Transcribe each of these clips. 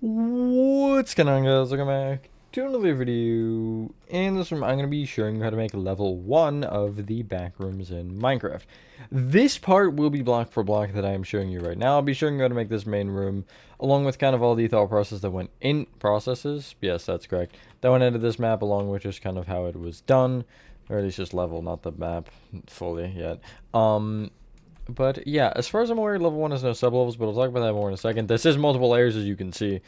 What's going on, guys? Welcome back to another video. In this one, I'm going to be showing you how to make level 1 of the Backrooms in Minecraft. This part will be block for block that I am showing you right now. I'll be showing you how to make this main room, along with kind of all the thought process that went in processes. Yes, that's correct. That went into this map, along with just kind of how it was done, or at least just level, not the map fully yet. But yeah, as far as I'm aware, level 1 has no sublevels, but I'll talk about that more in a second. This is multiple layers, as you can see.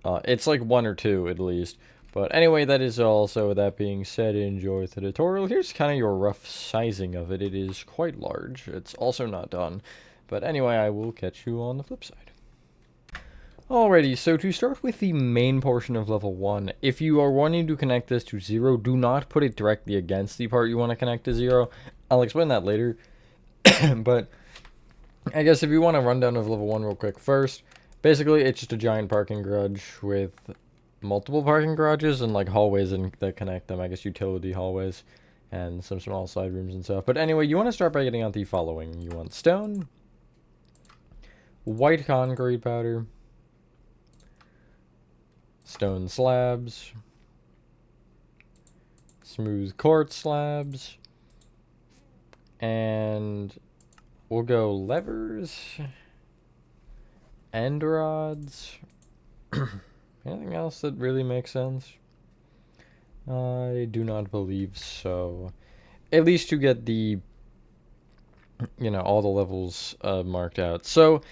It's like 1 or 2, at least. But anyway, that is all. So with that being said, enjoy the tutorial. Here's kind of your rough sizing of it. It is quite large. It's also not done. But anyway, I will catch you on the flip side. Alrighty, so to start with the main portion of level 1, if you are wanting to connect this to 0, do not put it directly against the part you want to connect to 0. I'll explain that later. But I guess if you want to run down of level 1 real quick first, basically it's just a giant parking garage with multiple parking garages and like hallways that connect them. I guess utility hallways and some small side rooms and stuff. But anyway, you want to start by getting out the following. You want stone, white concrete powder, stone slabs, smooth quartz slabs, and we'll go levers, end rods. Anything else that really makes sense? I do not believe so. At least to get the, all the levels marked out. So,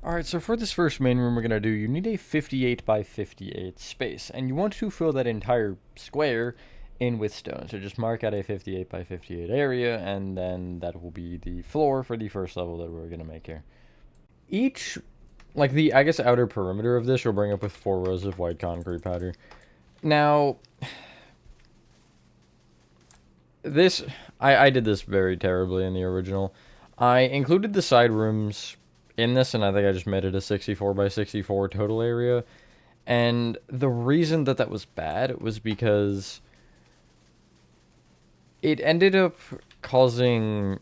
alright, so for this first main room we're going to do, you need a 58 by 58 space. And you want to fill that entire square in with stone. So just mark out a 58 by 58 area, and then that will be the floor for the first level that we're going to make here. Each, like the, I guess, outer perimeter of this will bring up with 4 rows of white concrete powder. Now, this, I did this very terribly in the original. I included the side rooms in this, and I think I just made it a 64 by 64 total area. And the reason that was bad was because it ended up causing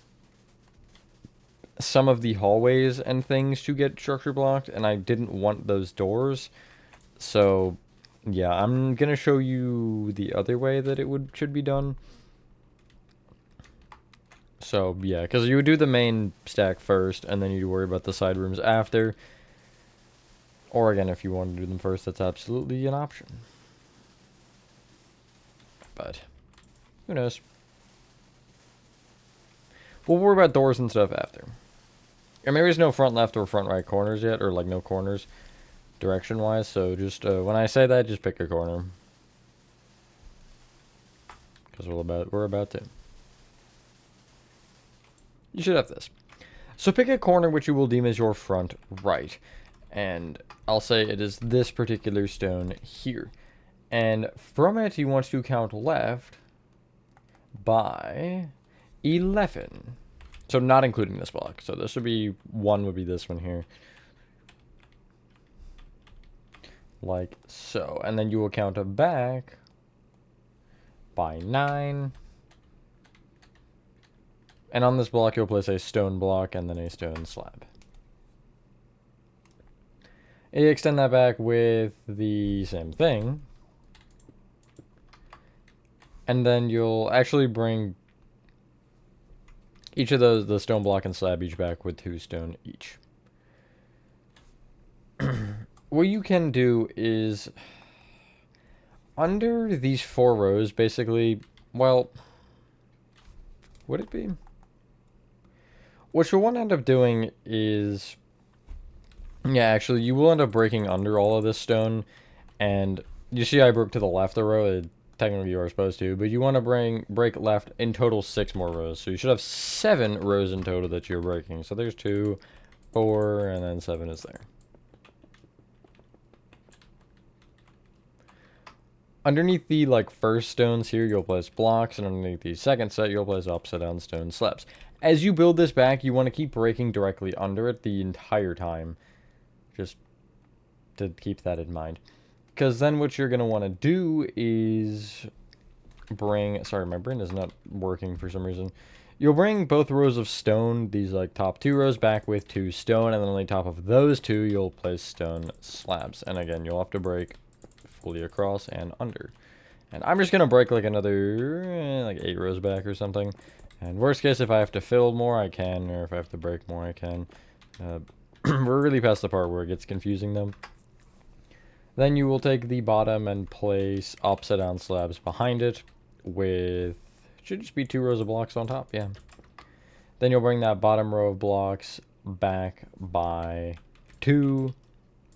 some of the hallways and things to get structure blocked, and I didn't want those doors. So, yeah, I'm gonna show you the other way that it should be done. So, yeah, because you would do the main stack first, and then you'd worry about the side rooms after. Or, again, if you want to do them first, that's absolutely an option. But, who knows? We'll worry about doors and stuff after. And maybe there's no front left or front right corners yet, or like no corners direction-wise, so just, when I say that, just pick a corner. Because we're about to. You should have this. So pick a corner which you will deem as your front right. And I'll say it is this particular stone here. And from it, you want to count left by 11. So not including this block. So this would be 1 would be this one here. Like so. And then you will count it back by 9. And on this block, you'll place a stone block and then a stone slab. And you extend that back with the same thing. And then you'll actually bring each of those, the stone block and slab, each back with 2 stone each. What you can do is, under these 4 rows, basically, well, would it be? What you'll want to end up doing is, yeah, actually, you will end up breaking under all of this stone, and you see I broke to the left a row. Technically you are supposed to, but you want to break left in total 6 more rows. So you should have 7 rows in total that you're breaking. So there's 2, 4, and then 7 is there. Underneath the first stones here, you'll place blocks, and underneath the second set, you'll place upside down stone slabs. As you build this back, you want to keep breaking directly under it the entire time. Just to keep that in mind. Because then what you're going to want to do is bring... Sorry, my brain is not working for some reason. You'll bring both rows of stone, these like top 2 rows, back with 2 stone, and then on the top of those 2, you'll place stone slabs. And again, you'll have to break fully across and under. And I'm just going to break like another, like 8 rows back or something. And worst case, if I have to fill more, I can, or if I have to break more, I can. We're really past the part where it gets confusing, though. Then you will take the bottom and place upside down slabs behind it with, should just be 2 rows of blocks on top, yeah. Then you'll bring that bottom row of blocks back by 2,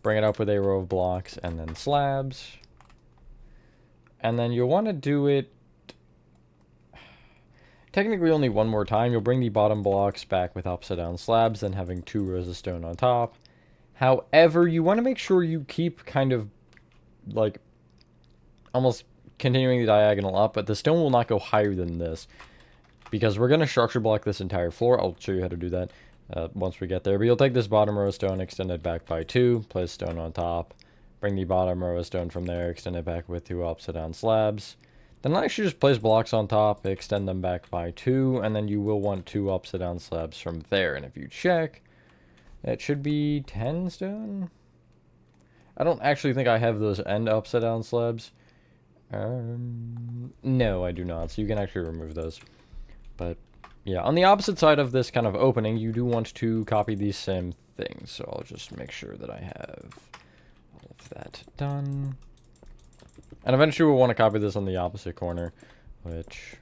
bring it up with a row of blocks, and then slabs. And then you'll want to do it technically only one more time. You'll bring the bottom blocks back with upside down slabs, then having 2 rows of stone on top. However, you want to make sure you keep kind of like almost continuing the diagonal up, but the stone will not go higher than this because we're going to structure block this entire floor. I'll show you how to do that once we get there. But you'll take this bottom row of stone, extend it back by 2, place stone on top, bring the bottom row of stone from there, extend it back with 2 upside down slabs. Then I should just place blocks on top, extend them back by 2, and then you will want 2 upside down slabs from there. And if you check, it should be 10 stone. I don't actually think I have those end upside down slabs. No, I do not. So you can actually remove those. But yeah, on the opposite side of this kind of opening, you do want to copy these same things. So I'll just make sure that I have all of that done. And eventually we'll want to copy this on the opposite corner, which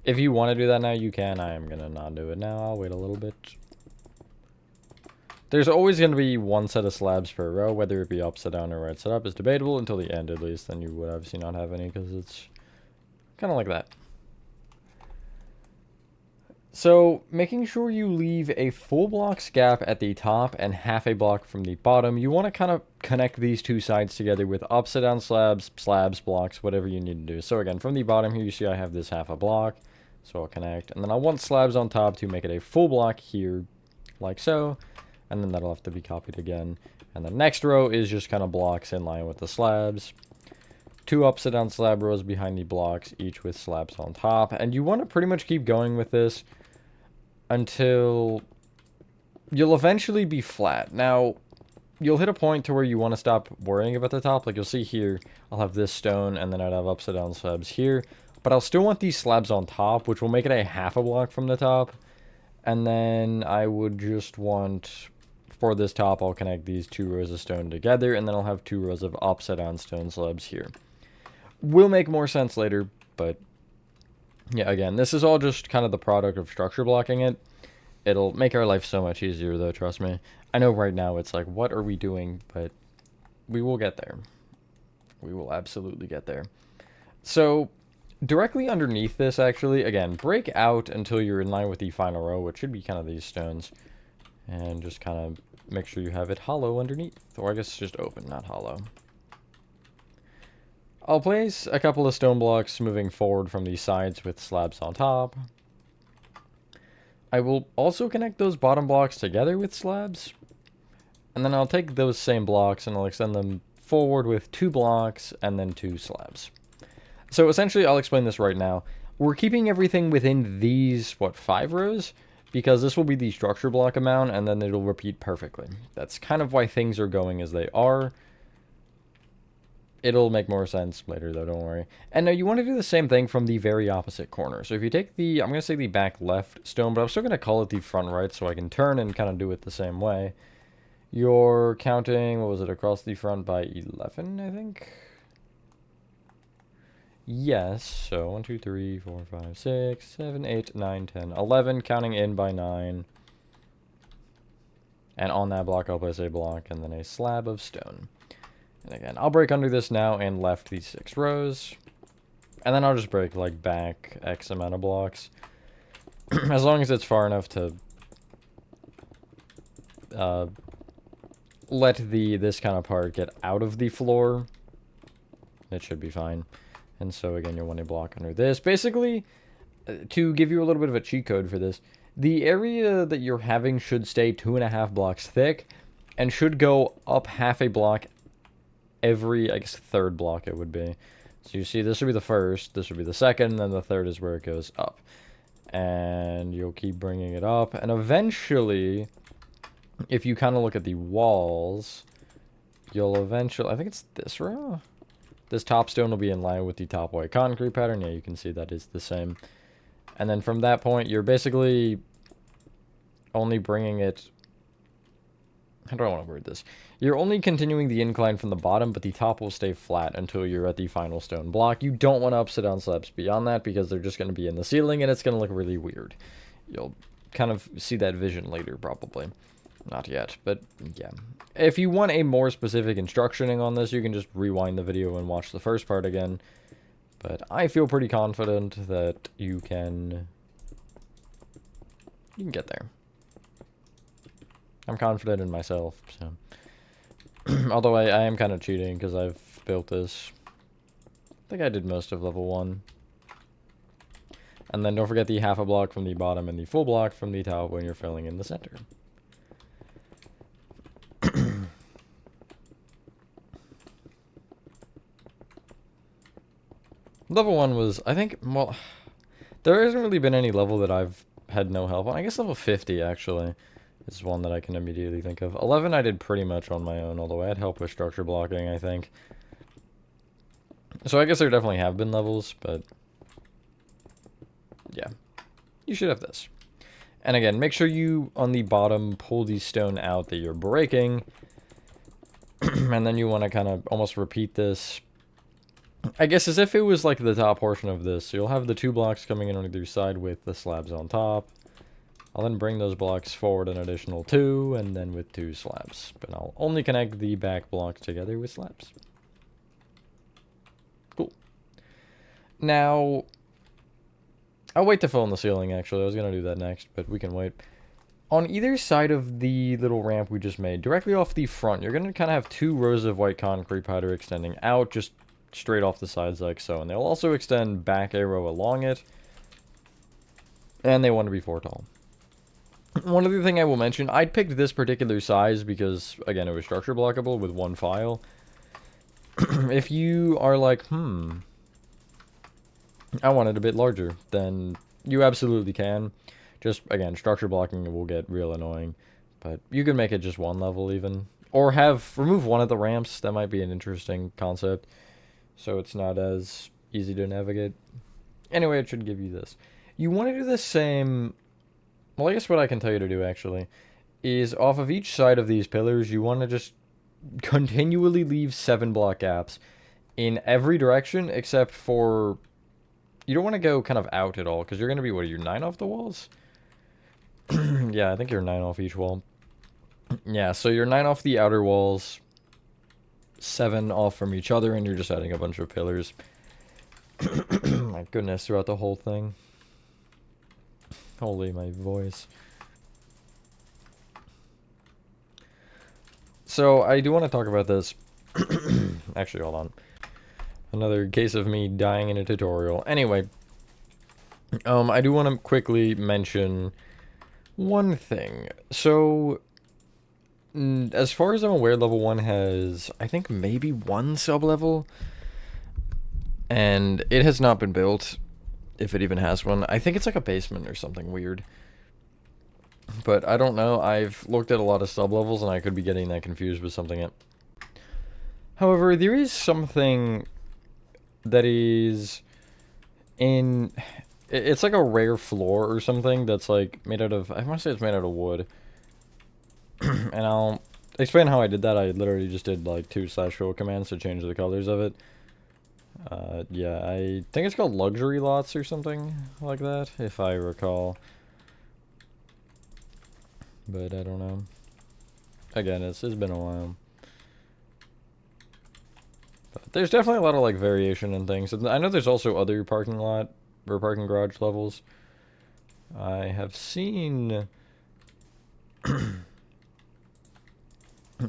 if you want to do that now, you can. I am going to not do it now. I'll wait a little bit. There's always going to be one set of slabs per row, whether it be upside down or right side up is debatable until the end at least. Then you would obviously not have any because it's kind of like that. So making sure you leave a full blocks gap at the top and half a block from the bottom. You want to kind of connect these 2 sides together with upside down slabs, blocks, whatever you need to do. So again, from the bottom here, you see I have this half a block. So I'll connect. And then I want slabs on top to make it a full block here, like so. And then that'll have to be copied again. And the next row is just kind of blocks in line with the slabs. 2 upside down slab rows behind the blocks, each with slabs on top. And you want to pretty much keep going with this until you'll eventually be flat. Now, you'll hit a point to where you want to stop worrying about the top. Like you'll see here, I'll have this stone and then I'd have upside down slabs here. But I'll still want these slabs on top, which will make it a half a block from the top. And then I would just want, for this top, I'll connect these 2 rows of stone together. And then I'll have 2 rows of upside down stone slabs here. Will make more sense later, but yeah, again, this is all just kind of the product of structure blocking it. It'll make our life so much easier, though, trust me. I know right now it's like, what are we doing? But we will get there. We will absolutely get there. So, directly underneath this, actually, again, break out until you're in line with the final row, which should be kind of these stones. And just kind of make sure you have it hollow underneath. Or I guess just open, not hollow. I'll place a couple of stone blocks moving forward from these sides with slabs on top. I will also connect those bottom blocks together with slabs. And then I'll take those same blocks and I'll extend them forward with 2 blocks and then 2 slabs. So essentially, I'll explain this right now. We're keeping everything within these, 5 rows? Because this will be the structure block amount and then it'll repeat perfectly. That's kind of why things are going as they are. It'll make more sense later, though, don't worry. And now you want to do the same thing from the very opposite corner. So if you take the, I'm going to say the back left stone, but I'm still going to call it the front right so I can turn and kind of do it the same way. You're counting, what was it, across the front by 11, I think? Yes, so 1, 2, 3, 4, 5, 6, 7, 8, 9, 10, 11, counting in by 9. And on that block, I'll place a block and then a slab of stone. And again, I'll break under this now and left these 6 rows. And then I'll just break, like, back X amount of blocks. As long as it's far enough to let this kind of part get out of the floor, it should be fine. And so, again, you'll want a block under this. Basically, to give you a little bit of a cheat code for this, the area that you're having should stay 2.5 blocks thick and should go up half a block every, I guess, 3rd block it would be. So you see, this would be the first, this would be the second, and then the third is where it goes up. And you'll keep bringing it up. And eventually, if you kind of look at the walls, you'll eventually... I think it's this row? This top stone will be in line with the top white concrete pattern. Yeah, you can see that is the same. And then from that point, you're basically only bringing it... How do I want to word this? You're only continuing the incline from the bottom, but the top will stay flat until you're at the final stone block. You don't want to upside down slabs beyond that because they're just going to be in the ceiling and it's going to look really weird. You'll kind of see that vision later, probably. Not yet, but yeah. If you want a more specific instructioning on this, you can just rewind the video and watch the first part again. But I feel pretty confident that you can get there. I'm confident in myself, so. Although I am kind of cheating because I've built this. I think I did most of level 1. And then don't forget the half a block from the bottom and the full block from the top when you're filling in the center. Level 1 was, I think, well, there hasn't really been any level that I've had no help on. I guess level 50, actually, is one that I can immediately think of. 11 I did pretty much on my own, although I had help with structure blocking, I think. So I guess there definitely have been levels, but yeah. You should have this. And again, make sure you, on the bottom, pull the stone out that you're breaking. And then you want to kind of almost repeat this, I guess, as if it was like the top portion of this. So you'll have the 2 blocks coming in on either side with the slabs on top. I'll then bring those blocks forward an additional 2, and then with 2 slabs. But I'll only connect the back blocks together with slabs. Cool. Now, I'll wait to fill in the ceiling, actually. I was going to do that next, but we can wait. On either side of the little ramp we just made, directly off the front, you're going to kind of have 2 rows of white concrete powder extending out, just straight off the sides like so. And they'll also extend back a row along it. And they want to be 4 tall. One other thing I will mention, I picked this particular size because, again, it was structure blockable with 1 file. If you are like, I want it a bit larger, then you absolutely can. Just, again, structure blocking will get real annoying. But you can make it just 1 level even. Or remove one of the ramps. That might be an interesting concept. So it's not as easy to navigate. Anyway, it should give you this. You want to do the same... Well, I guess what I can tell you to do, actually, is off of each side of these pillars, you want to just continually leave 7 block gaps in every direction, except for... You don't want to go kind of out at all, because you're going to be, what are you, 9 off the walls? Yeah, I think you're 9 off each wall. Yeah, so you're 9 off the outer walls, 7 off from each other, and you're just adding a bunch of pillars. My goodness, throughout the whole thing. Holy, my voice. So, I do want to talk about this. Actually, hold on. Another case of me dying in a tutorial. Anyway, I do want to quickly mention one thing. So, as far as I'm aware, level 1 has, I think, maybe 1 sub-level. And it has not been built, if it even has one. I think it's like a basement or something weird. But I don't know. I've looked at a lot of sub-levels, and I could be getting that confused with something else. However, there is something that is in... It's like a rare floor or something that's like made out of... I want to say it's made out of wood. And I'll explain how I did that. I literally just did like 2/fill commands to change the colors of it. Yeah, I think it's called luxury lots or something like that, if I recall. But I don't know. Again, it's been a while. But there's definitely a lot of like variation in things. And I know there's also other parking lot or parking garage levels. I have seen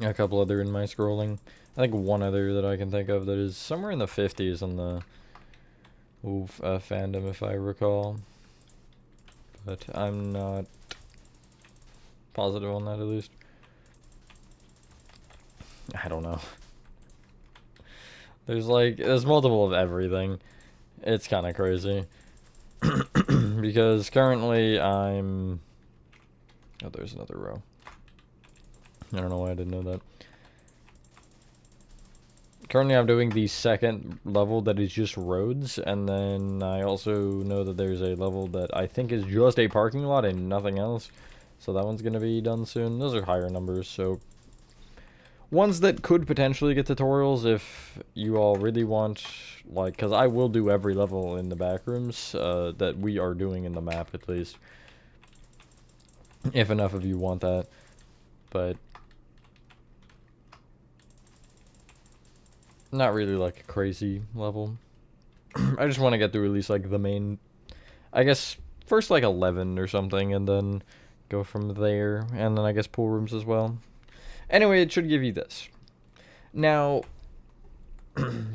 a couple other in my scrolling. I think one other that I can think of that is somewhere in the 50s on the fandom, if I recall. But I'm not positive on that, at least. I don't know. There's multiple of everything. It's kind of crazy. because currently I'm... Oh, there's another row. I don't know why I didn't know that. Currently I'm doing the second level that is just roads, and then I also know that there's a level that I think is just a parking lot and nothing else. So that one's going to be done soon. Those are higher numbers, so... Ones that could potentially get tutorials if you all really want, like, because I will do every level in the Backrooms that we are doing in the map, at least. If enough of you want that. But... not really like a crazy level. I just want to get through at least like the main, I guess first like 11 or something, and then go from there, and then I guess pool rooms as well. Anyway, it should give you this. Now,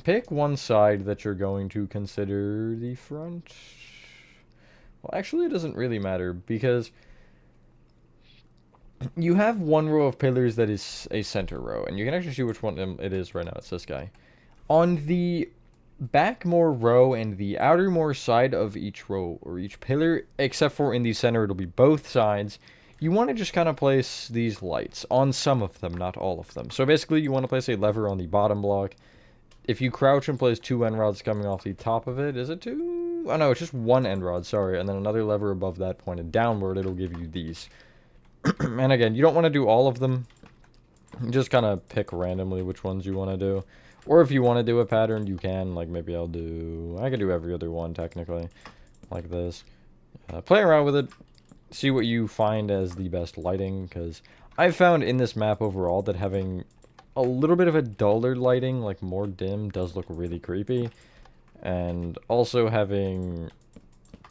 pick one side that you're going to consider the front. Well, actually it doesn't really matter, because you have one row of pillars that is a center row, and you can actually see which one it is right now. It's this guy. On the backmore row and the outermore side of each row or each pillar, except for in the center, it'll be both sides, you want to just kind of place these lights on some of them, not all of them. So basically, you want to place a lever on the bottom block. If you crouch and place 2 end rods coming off the top of it, is it 2? Oh no, it's just 1 end rod, sorry, and then another lever above that pointed downward, it'll give you these. And again, you don't want to do all of them. Just kind of pick randomly which ones you want to do. Or if you want to do a pattern, you can. Like, maybe I could do every other one, technically. Like this. Play around with it. See what you find as the best lighting. Because I've found in this map overall that having a little bit of a duller lighting, like more dim, does look really creepy. And also having...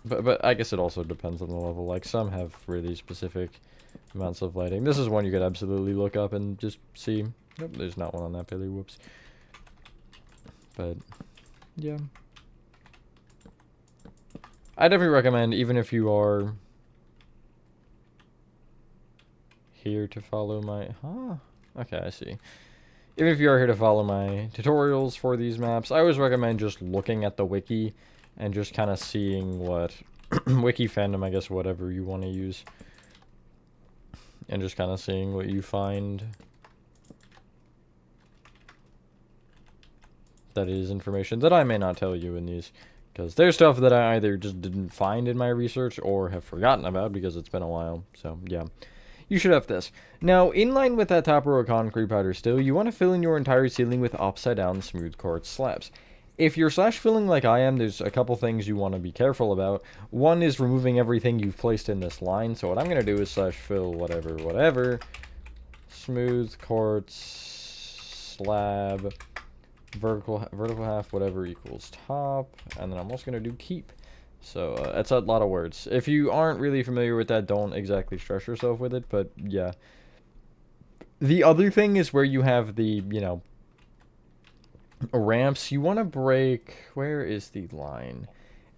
But I guess it also depends on the level. Like, some have really specific amounts of lighting. This is one you could absolutely look up and just see. Nope, there's not one on that pillar. Whoops. But, yeah. I definitely recommend, even if you are here to follow my... Huh? Okay, I see. Even if you are here to follow my tutorials for these maps, I always recommend just looking at the wiki and just kind of seeing what... wiki fandom, I guess, whatever you want to use. And just kind of seeing what you find that is information that I may not tell you in these, because there's stuff that I either just didn't find in my research or have forgotten about because it's been a while. So yeah, you should have this. Now, in line with that top row of concrete powder still, you want to fill in your entire ceiling with upside down smooth quartz slabs. If you're slash filling like I am, there's a couple things you want to be careful about. One is removing everything you've placed in this line. So what I'm going to do is slash fill whatever, smooth quartz slab, vertical half, whatever equals top, and then I'm also going to do keep. So that's a lot of words. If you aren't really familiar with that, don't exactly stress yourself with it, but yeah. The other thing is where you have the, you know, ramps, you want to break... Where is the line?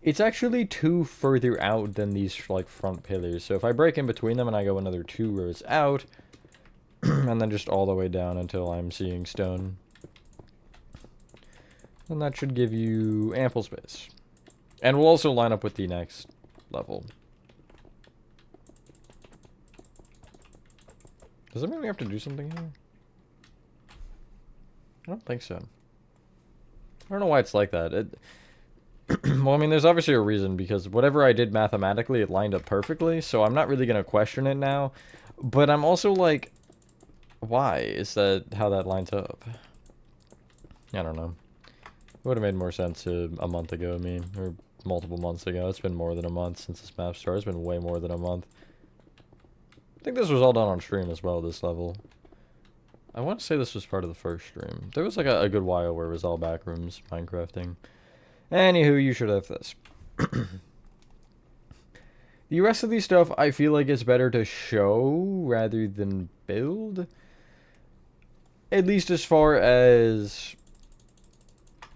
It's actually 2 further out than these, like, front pillars. So if I break in between them and I go another 2 rows out, and then just all the way down until I'm seeing stone, then that should give you ample space. And we'll also line up with the next level. Does that mean we have to do something here? I don't think so. I don't know why it's like that. Well, I mean, there's obviously a reason, because whatever I did mathematically, it lined up perfectly, so I'm not really going to question it now. But I'm also like, why is that how that lines up? I don't know. It would have made more sense a month ago, or multiple months ago. It's been more than a month since this map started. It's been way more than a month. I think this was all done on stream as well, this level. I want to say this was part of the first stream. There was like a good while where it was all Backrooms, Minecrafting. Anywho, you should have this. The rest of these stuff, I feel like it's better to show rather than build. At least as far as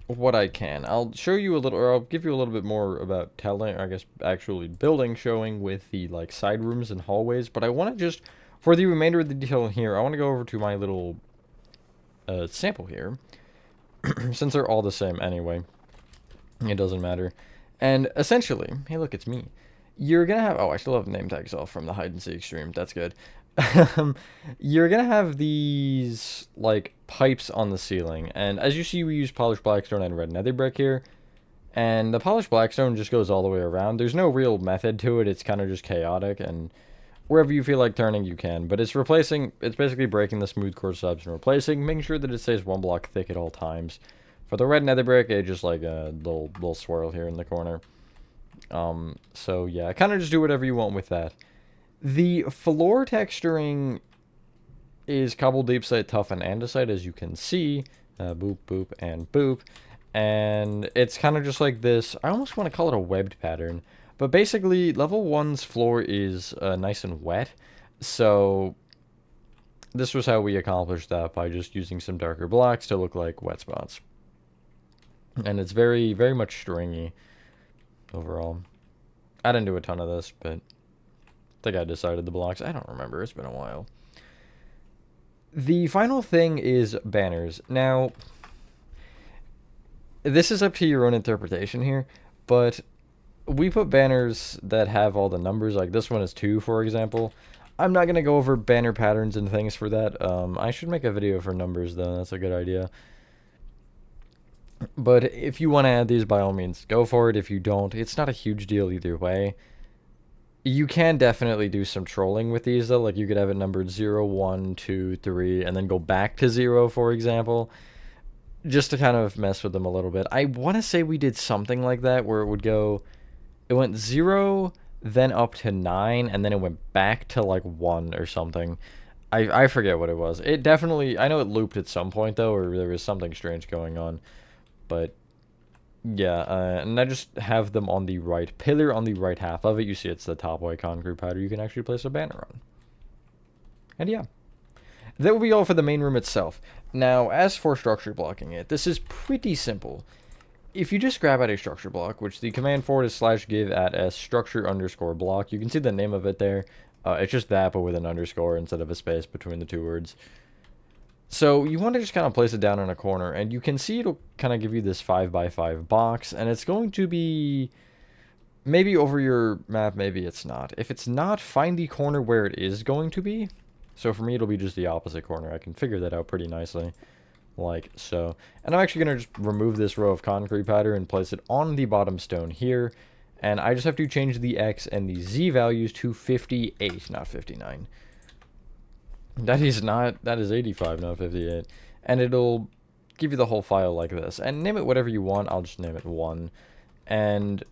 what I can. I'll show you a little, or I'll give you a little bit more about telling, or I guess actually building, showing with the like side rooms and hallways. But I want to just... For the remainder of the detail here, I want to go over to my little sample here. Since they're all the same anyway. It doesn't matter. And essentially, hey look, it's me. you're gonna have, oh, I still have name tags off from the hide and seek stream. That's good. You're gonna have these like pipes on the ceiling, and as you see, we use polished blackstone and red nether brick here. And the polished blackstone just goes all the way around. There's no real method to it. It's kind of just chaotic, and wherever you feel like turning, you can. But it's replacing, it's basically breaking the smooth core subs and replacing, making sure that it stays one block thick at all times. For the red nether brick, it's just like a little swirl here in the corner. So yeah, kind of just do whatever you want with that. The floor texturing is cobble deepslate, tough, and andesite, as you can see. Boop, boop, and boop. And it's kind of just like this. I almost want to call it a webbed pattern. But basically, level 1's floor is nice and wet. So this was how we accomplished that, by just using some darker blocks to look like wet spots. And it's very, very much stringy overall. I didn't do a ton of this, but I think I decided the blocks. I don't remember. It's been a while. The final thing is banners. Now, this is up to your own interpretation here, but we put banners that have all the numbers. Like this one is 2, for example. I'm not going to go over banner patterns and things for that. I should make a video for numbers, though. That's a good idea. But if you want to add these, by all means, go for it. If you don't, it's not a huge deal either way. You can definitely do some trolling with these, though. Like, you could have it numbered 0, 1, 2, 3, and then go back to 0, for example. Just to kind of mess with them a little bit. I want to say we did something like that, where it would go... It went 0, then up to 9, and then it went back to, like, 1 or something. I forget what it was. It definitely... I know it looped at some point, though, or there was something strange going on. But... yeah, and I just have them on the right pillar, on the right half of it. You see it's the top white concrete powder you can actually place a banner on. And yeah, that will be all for the main room itself. Now, as for structure blocking it, this is pretty simple. If you just grab out a structure block, which the command for it is /give at s structure_block, you can see the name of it there. It's just that, but with an underscore instead of a space between the two words. So you want to just kind of place it down in a corner, and you can see it'll kind of give you this 5x5 box, and it's going to be maybe over your map, maybe it's not. If it's not, find the corner where it is going to be. So for me, it'll be just the opposite corner. I can figure that out pretty nicely, like so. And I'm actually going to just remove this row of concrete powder and place it on the bottom stone here, and I just have to change the X and the Z values to 58, not 59. That is 85, not 58. And it'll give you the whole file like this. And name it whatever you want. I'll just name it 1. And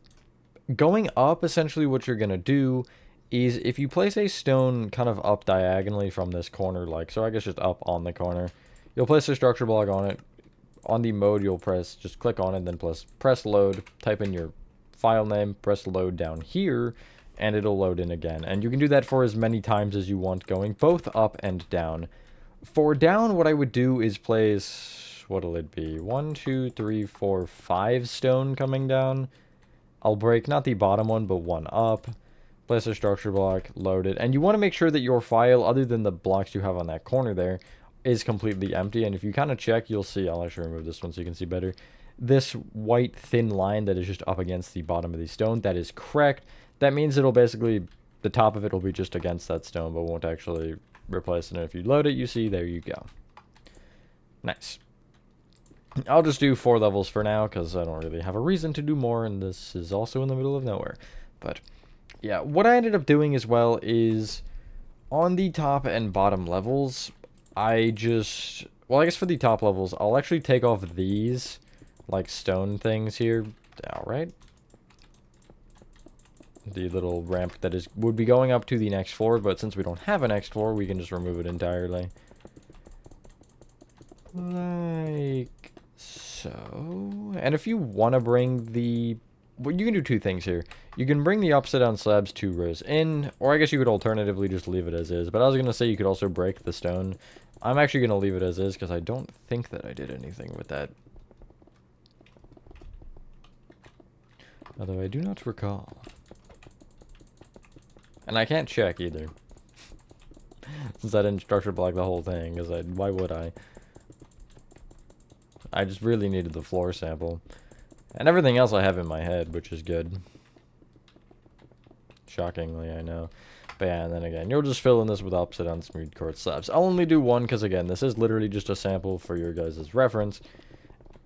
going up, essentially what you're going to do is if you place a stone kind of up diagonally from this corner, like, so I guess just up on the corner, you'll place a structure block on it. On the mode, you'll just click on it, then press load, type in your file name, press load down here, and it'll load in again. And you can do that for as many times as you want, going both up and down. For down, what I would do is place, what'll it be? 1, 2, 3, 4, 5 stone coming down. I'll break not the bottom one, but one up. Place a structure block, load it. And you want to make sure that your file, other than the blocks you have on that corner there, is completely empty. And if you kind of check, you'll see, I'll actually remove this one so you can see better. This white thin line that is just up against the bottom of the stone, that is correct. That means it'll basically, the top of it will be just against that stone, but won't actually replace it. And if you load it, you see, there you go. Nice. I'll just do 4 levels for now, because I don't really have a reason to do more, and this is also in the middle of nowhere. But, yeah, what I ended up doing as well is, on the top and bottom levels, I just, well, I guess for the top levels, I'll actually take off these, like, stone things here. Alright. The little ramp that would be going up to the next floor, but since we don't have a next floor, we can just remove it entirely. Like so. And if you want to bring the... well, you can do 2 things here. You can bring the upside down slabs 2 rows in, or I guess you could alternatively just leave it as is. But I was going to say you could also break the stone. I'm actually going to leave it as is, because I don't think that I did anything with that. Although I do not recall. And I can't check either. Since I didn't structure block the whole thing, because why would I? I just really needed the floor sample. And everything else I have in my head, which is good. shockingly, I know. But yeah, and then again, you'll just fill in this with upside down smooth quartz slabs. I'll only do one because, again, this is literally just a sample for your guys' reference.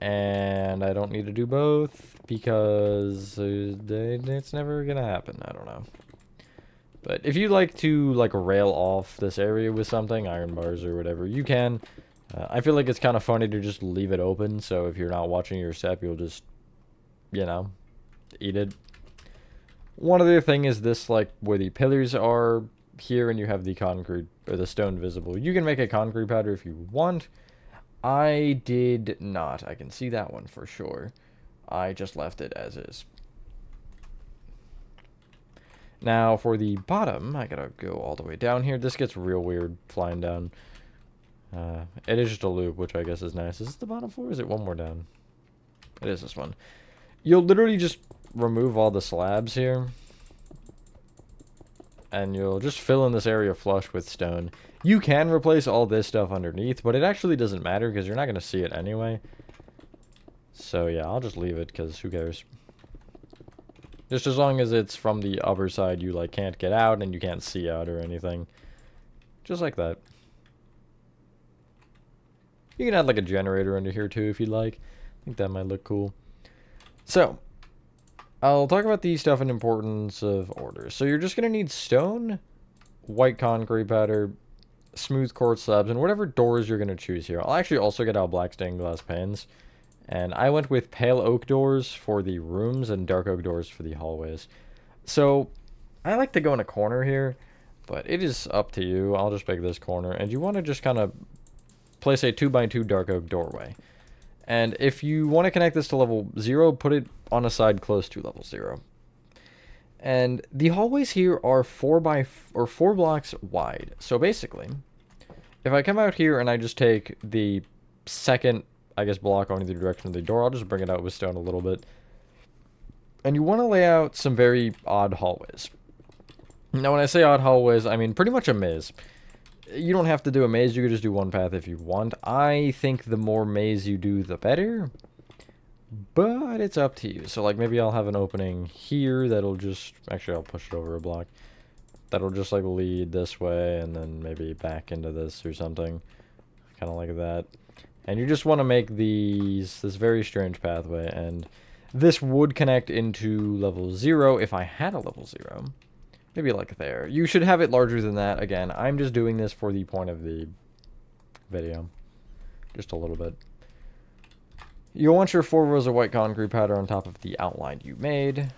And I don't need to do both because it's never going to happen. I don't know. But if you like to, like, rail off this area with something, iron bars or whatever, you can. I feel like it's kind of funny to just leave it open, so if you're not watching your step, you'll just, you know, eat it. One other thing is this, like, where the pillars are here and you have the concrete, or the stone visible. You can make a concrete powder if you want. I did not. I can see that one for sure. I just left it as is. Now, for the bottom, I gotta go all the way down here. This gets real weird flying down. It is just a loop, which I guess is nice. Is this the bottom floor, or is it one more down? It is this one. You'll literally just remove all the slabs here. And you'll just fill in this area flush with stone. You can replace all this stuff underneath, but it actually doesn't matter because you're not going to see it anyway. So yeah, I'll just leave it because who cares. Just as long as it's from the upper side, you like can't get out and you can't see out or anything. Just like that. You can add like a generator under here too if you'd like. I think that might look cool. So, I'll talk about the stuff in importance of order. So you're just going to need stone, white concrete powder, smooth quartz slabs, and whatever doors you're going to choose here. I'll actually also get out black stained glass panes. And I went with pale oak doors for the rooms and dark oak doors for the hallways. So, I like to go in a corner here, but it is up to you. I'll just pick this corner. And you want to just kind of place a 2x2 dark oak doorway. And if you want to connect this to level 0, put it on a side close to level 0. And the hallways here are 4 blocks wide. So basically, if I come out here and I just take the second, I guess, block going in the direction of the door, I'll just bring it out with stone a little bit. And you want to lay out some very odd hallways. Now, when I say odd hallways, I mean pretty much a maze. You don't have to do a maze, you could just do one path if you want. I think the more maze you do, the better. But it's up to you. So, like, maybe I'll have an opening here that'll just... Actually, I'll push it over a block. That'll just, like, lead this way and then maybe back into this or something. Kind of like that. And you just want to make this very strange pathway. And this would connect into level 0 if I had a level 0. Maybe like there. You should have it larger than that. Again, I'm just doing this for the point of the video. Just a little bit. You'll want your 4 rows of white concrete powder on top of the outline you made.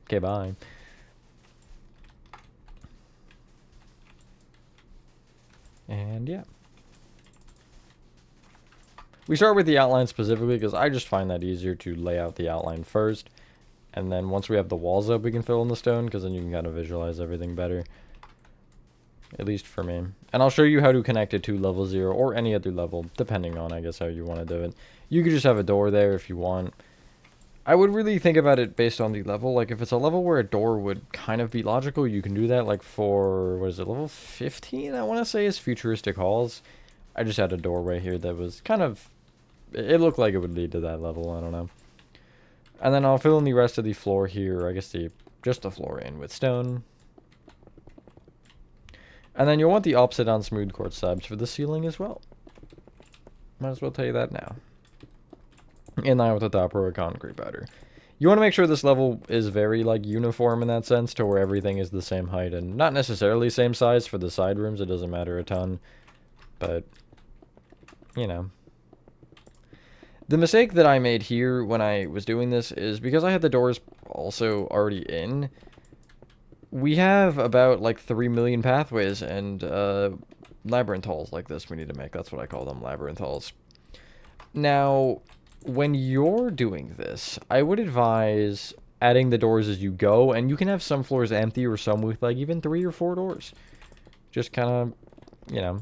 Okay, bye. And yeah. We start with the outline specifically because I just find that easier to lay out the outline first. And then once we have the walls up, we can fill in the stone, because then you can kind of visualize everything better. At least for me. And I'll show you how to connect it to level 0, or any other level, depending on, I guess, how you want to do it. You could just have a door there if you want. I would really think about it based on the level. Like, if it's a level where a door would kind of be logical, you can do that. Like, for, what is it, level 15, I want to say, is futuristic halls. I just had a doorway here that was kind of... It looked like it would lead to that level, I don't know. And then I'll fill in the rest of the floor here, I guess just the floor in with stone. And then you'll want the opposite on smooth quartz slabs for the ceiling as well. Might as well tell you that now. In line with the top row of concrete powder. You want to make sure this level is very, like, uniform in that sense, to where everything is the same height, and not necessarily same size for the side rooms, it doesn't matter a ton. But, you know. The mistake that I made here when I was doing this is because I had the doors also already in. We have about like 3 million pathways and labyrinth halls like this we need to make. That's what I call them, labyrinth halls. Now, when you're doing this, I would advise adding the doors as you go, and you can have some floors empty or some with like even 3 or 4 doors. Just kind of, you know...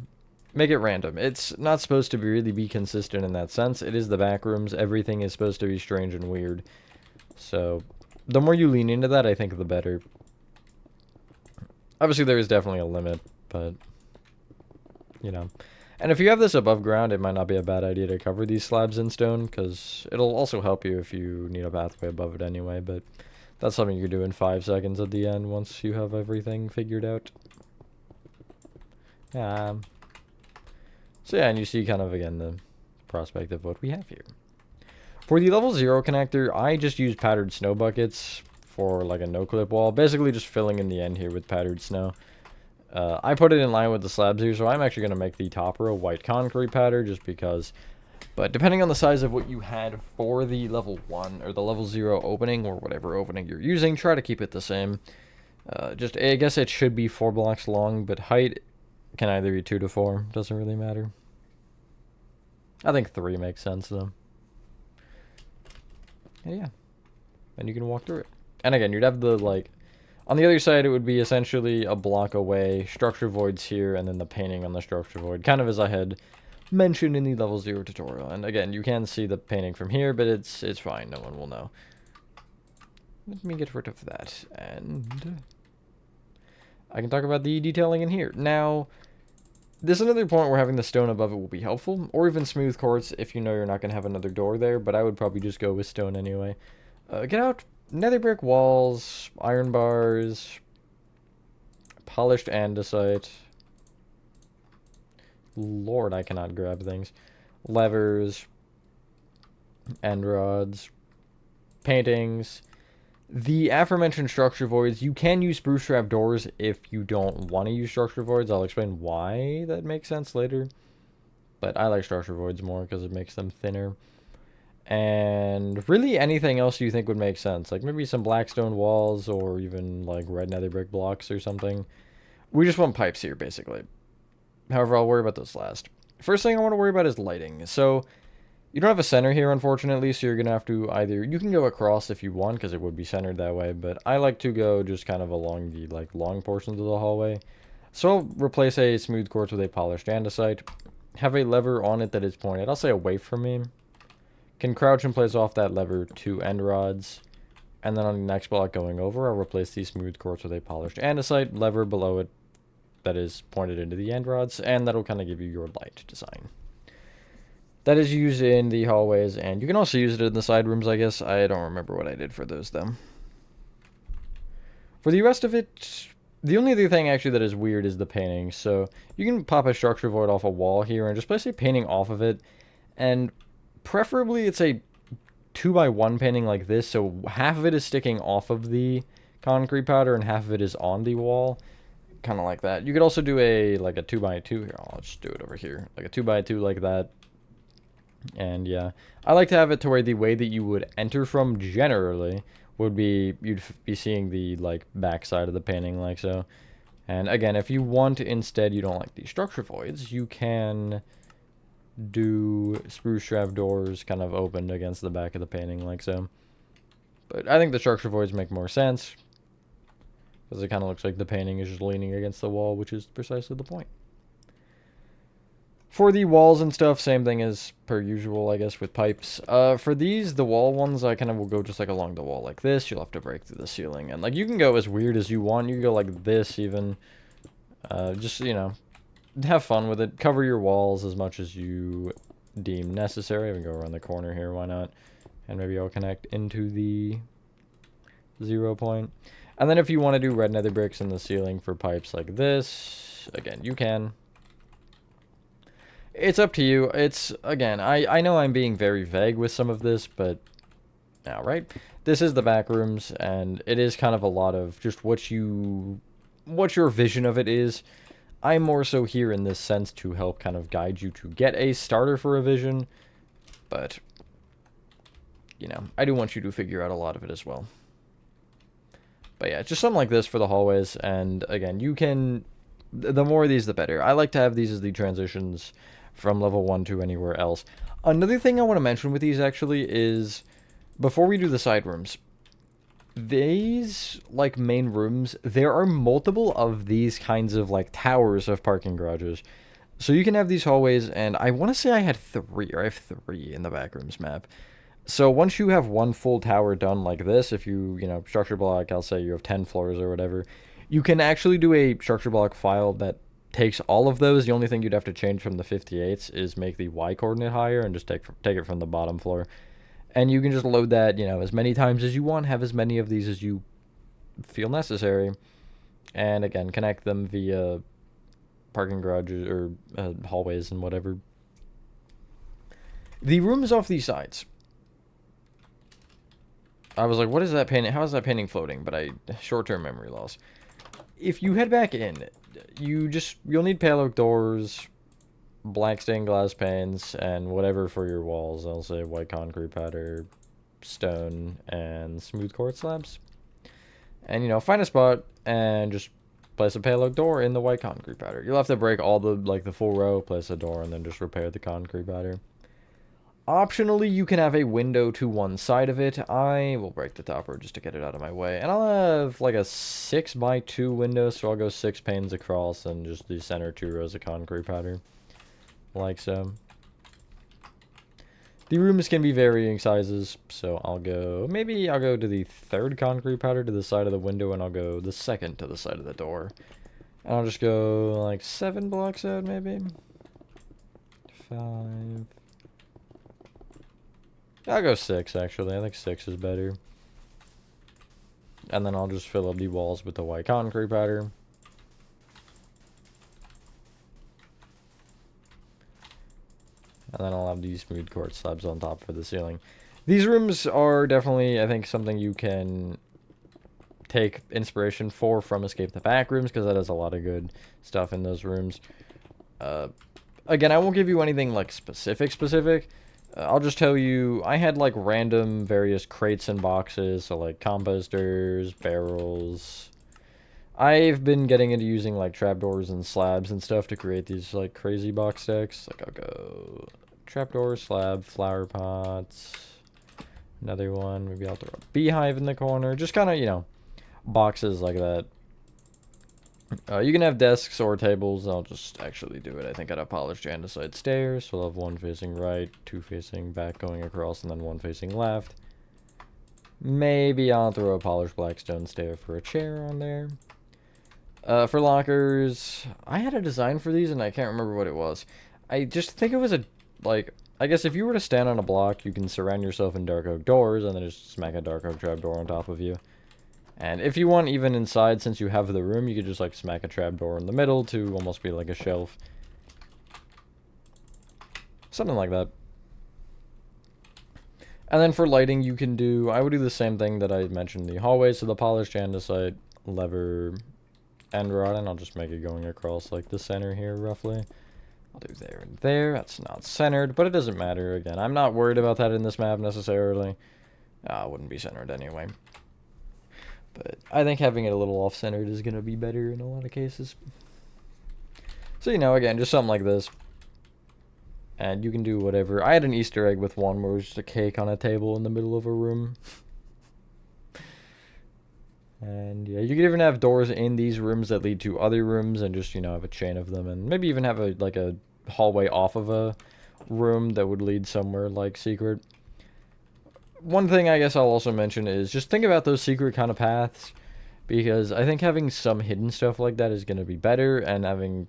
Make it random. It's not supposed to really be consistent in that sense. It is the Backrooms. Everything is supposed to be strange and weird. So, the more you lean into that, I think the better. Obviously, there is definitely a limit, but, you know. And if you have this above ground, it might not be a bad idea to cover these slabs in stone, because it'll also help you if you need a pathway above it anyway, but That's something you can do in 5 seconds at the end once you have everything figured out. So yeah, and you see kind of, again, the prospect of what we have here. For the level 0 connector, I just use patterned snow buckets for like a no-clip wall. Basically just filling in the end here with patterned snow. I put it in line with the slabs here, so I'm actually going to make the top row white concrete pattern just because. But depending on the size of what you had for the level 1 or the level 0 opening or whatever opening you're using, try to keep it the same. I guess it should be 4 blocks long, but height can either be 2 to 4. Doesn't really matter. I think 3 makes sense though. And yeah. And you can walk through it. And again, you'd have the, like, on the other side, it would be essentially a block away, structure voids here, and then the painting on the structure void, kind of as I had mentioned in the level 0 tutorial. And again, you can see the painting from here, but it's fine. No one will know. Let me get rid of that, and I can talk about the detailing in here. Now, this is another point where having the stone above it will be helpful, or even smooth quartz if you know you're not going to have another door there, but I would probably just go with stone anyway. Get out nether brick walls, iron bars, polished andesite. Lord, I cannot grab things. Levers, end rods, paintings. The aforementioned structure voids, you can use spruce trap doors if you don't want to use structure voids. I'll explain why that makes sense later. But I like structure voids more because it makes them thinner. And really anything else you think would make sense. Like maybe some black stone walls or even like red nether brick blocks or something. We just want pipes here, basically. However, I'll worry about those last. First thing I want to worry about is lighting. So you don't have a center here, unfortunately, so you're going to have to either... You can go across if you want, because it would be centered that way, but I like to go just kind of along the, like, long portions of the hallway. So I'll replace a smooth quartz with a polished andesite. Have a lever on it that is pointed, I'll say away from me. Can crouch and place off that lever 2 end rods. And then on the next block going over, I'll replace the smooth quartz with a polished andesite, lever below it that is pointed into the end rods, and that'll kind of give you your light design. That is used in the hallways, and you can also use it in the side rooms, I guess. I don't remember what I did for those, though. For the rest of it, the only other thing, actually, that is weird is the painting. So you can pop a structure void off a wall here and just place a painting off of it, and preferably it's a 2x1 painting like this, so half of it is sticking off of the concrete powder and half of it is on the wall. Kind of like that. You could also do a 2x2 here. I'll just do it over here. Like a 2x2 like that. And yeah, I like to have it to where the way that you would enter from generally would be, you'd be seeing the like back side of the painting like so. And again, if you want instead, you don't like the structure voids, you can do spruce trap doors kind of opened against the back of the painting like so. But I think the structure voids make more sense, because it kind of looks like the painting is just leaning against the wall, which is precisely the point. For the walls and stuff, same thing as per usual, I guess, with pipes. For these, the wall ones, I kind of will go just like along the wall like this. You'll have to break through the ceiling. And like you can go as weird as you want. You can go like this even. Just, you know, have fun with it. Cover your walls as much as you deem necessary. I can go around the corner here, why not? And maybe I'll connect into the 0 point. And then if you want to do red nether bricks in the ceiling for pipes like this, again, you can. It's up to you. It's, again, I know I'm being very vague with some of this, but, now, right? This is the Backrooms, and it is kind of a lot of just what your vision of it is. I'm more so here in this sense to help kind of guide you to get a starter for a vision, but, you know, I do want you to figure out a lot of it as well. But yeah, just something like this for the hallways, and again, you can, the more of these, the better. I like to have these as the transitions from level 1 to anywhere else. Another thing I want to mention with these, actually, is, before we do the side rooms, these, like, main rooms, there are multiple of these kinds of, like, towers of parking garages. So you can have these hallways, and I want to say I had 3, or I have 3 in the Backrooms map. So once you have one full tower done like this, if you know, structure block, I'll say you have 10 floors or whatever, you can actually do a structure block file that takes all of those. The only thing you'd have to change from the 58s is make the Y coordinate higher and just take it from the bottom floor. And you can just load that, you know, as many times as you want, have as many of these as you feel necessary. And again, connect them via parking garages or hallways and whatever. The rooms off these sides. I was like, what is that painting? How is that painting floating? But short-term memory loss. If you head back in, you'll need pale oak doors, black stained glass panes, and whatever for your walls. I'll say white concrete powder, stone, and smooth quartz slabs. And, you know, find a spot and just place a pale oak door in the white concrete powder. You'll have to break all the, like, the full row, place a door, and then just repair the concrete powder. Optionally, you can have a window to one side of it. I will break the topper just to get it out of my way. And I'll have, like, a 6x2 window, so I'll go 6 panes across and just the center 2 rows of concrete powder. Like so. The rooms can be varying sizes, so maybe I'll go to the 3rd concrete powder to the side of the window, and I'll go the 2nd to the side of the door. And I'll just go, like, 7 blocks out, maybe? 5... I'll go 6, actually. I think 6 is better. And then I'll just fill up the walls with the white concrete powder. And then I'll have these smooth quartz slabs on top for the ceiling. These rooms are definitely, I think, something you can take inspiration from Escape the Backrooms, because that has a lot of good stuff in those rooms. Again, I won't give you anything, like, specific. I'll just tell you, I had, like, random various crates and boxes, so, like, composters, barrels. I've been getting into using, like, trapdoors and slabs and stuff to create these, like, crazy box decks. Like, I'll go trapdoor, slab, flower pots, another one. Maybe I'll throw a beehive in the corner. Just kind of, you know, boxes like that. You can have desks or tables. I'll just actually do it. I think I'd have polished andesite stairs. So I'll have 1 facing right, 2 facing back going across, and then 1 facing left. Maybe I'll throw a polished blackstone stair for a chair on there. For lockers, I had a design for these and I can't remember what it was. I just think it was I guess if you were to stand on a block, you can surround yourself in dark oak doors and then just smack a dark oak trapdoor on top of you. And if you want, even inside, since you have the room, you could just, like, smack a trapdoor in the middle to almost be like a shelf. Something like that. And then for lighting, I would do the same thing that I mentioned in the hallway. So the polished andesite, lever, end rod, and I'll just make it going across, like, the center here, roughly. I'll do there and there. That's not centered, but it doesn't matter. Again, I'm not worried about that in this map, necessarily. It wouldn't be centered anyway. But I think having it a little off-centered is going to be better in a lot of cases. So, you know, again, just something like this. And you can do whatever. I had an Easter egg with one where it was just a cake on a table in the middle of a room. And, yeah, you could even have doors in these rooms that lead to other rooms and just, you know, have a chain of them. And maybe even have, a hallway off of a room that would lead somewhere, like, secret. One thing I guess I'll also mention is just think about those secret kind of paths, because I think having some hidden stuff like that is going to be better, and having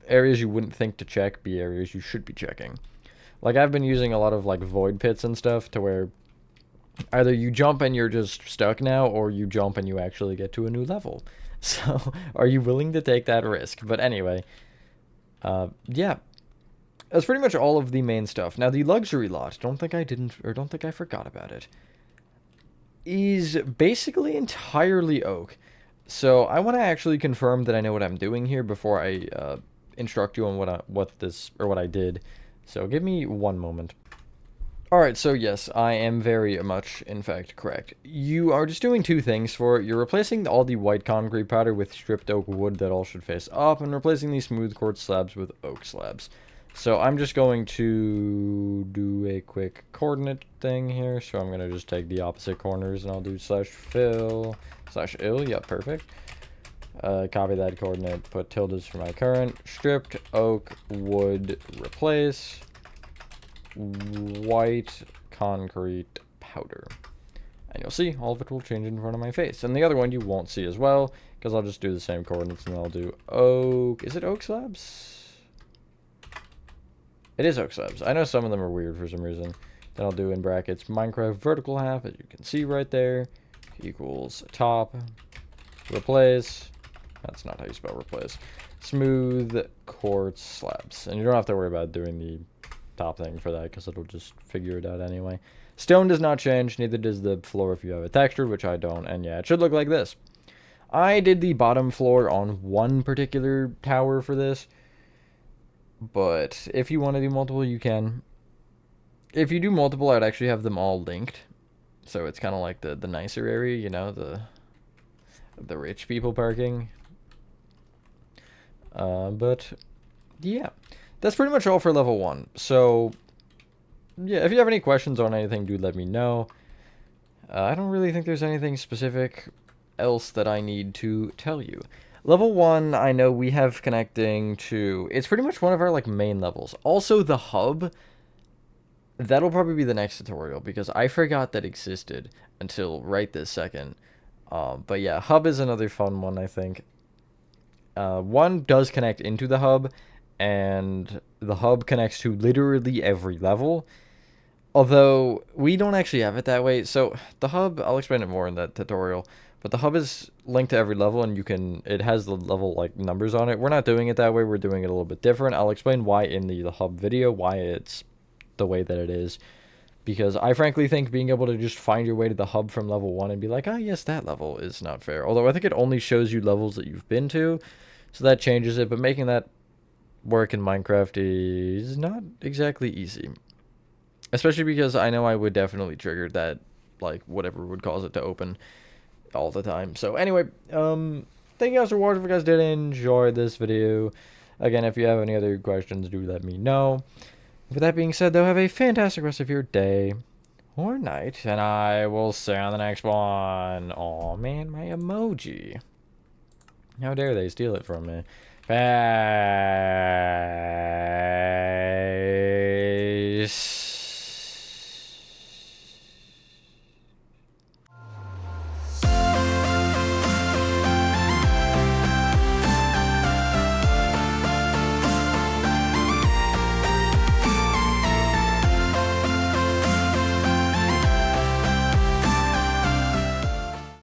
areas you wouldn't think to check be areas you should be checking. Like, I've been using a lot of, like, void pits and stuff to where either you jump and you're just stuck now, or you jump and you actually get to a new level. So, are you willing to take that risk? But anyway, yeah. That's pretty much all of the main stuff. Now, the luxury lot, don't think I forgot about it, is basically entirely oak. So, I want to actually confirm that I know what I'm doing here before I instruct you on what I did. So, give me one moment. Alright, so yes, I am very much, in fact, correct. You are just doing 2 things for it. You're replacing all the white concrete powder with stripped oak wood that all should face up, and replacing these smooth quartz slabs with oak slabs. So I'm just going to do a quick coordinate thing here. So I'm going to just take the opposite corners and I'll do /fill /ill. Yeah, perfect. Copy that coordinate, put tildes for my current. Stripped oak wood replace white concrete powder. And you'll see all of it will change in front of my face. And the other one you won't see as well, because I'll just do the same coordinates and I'll do oak. Is it oak slabs? It is hook slabs. I know some of them are weird for some reason. Then I'll do in brackets Minecraft vertical half, as you can see right there, equals top, replace. That's not how you spell replace. Smooth quartz slabs. And you don't have to worry about doing the top thing for that because it'll just figure it out anyway. Stone does not change, neither does the floor if you have it textured, which I don't. And yeah, it should look like this. I did the bottom floor on one particular tower for this, but if you want to do multiple, you can. If you do multiple, I'd actually have them all linked. So it's kind of like the nicer area, you know, the rich people parking. But yeah, that's pretty much all for level 1. So yeah, if you have any questions on anything, do let me know. I don't really think there's anything specific else that I need to tell you. Level 1, I know we have connecting to... It's pretty much one of our, like, main levels. Also, the hub, that'll probably be the next tutorial, because I forgot that existed until right this second. But yeah, hub is another fun one, I think. One does connect into the hub, and the hub connects to literally every level. Although, we don't actually have it that way. So, the hub, I'll explain it more in that tutorial. But the hub is linked to every level, and it has the level, like, numbers on it. We're not doing it that way. We're doing it a little bit different. I'll explain why in the hub video, why it's the way that it is. Because I frankly think being able to just find your way to the hub from level 1 and be like, ah, yes, that level is not fair. Although I think it only shows you levels that you've been to. So that changes it. But making that work in Minecraft is not exactly easy. Especially because I know I would definitely trigger that, like, whatever would cause it to open all the time. So anyway, thank you guys for watching. If you guys did enjoy this video, again, if you have any other questions, do let me know. With that being said, though, have a fantastic rest of your day or night, and I will see you on the next one. Oh man, my emoji. How dare they steal it from me. Bye.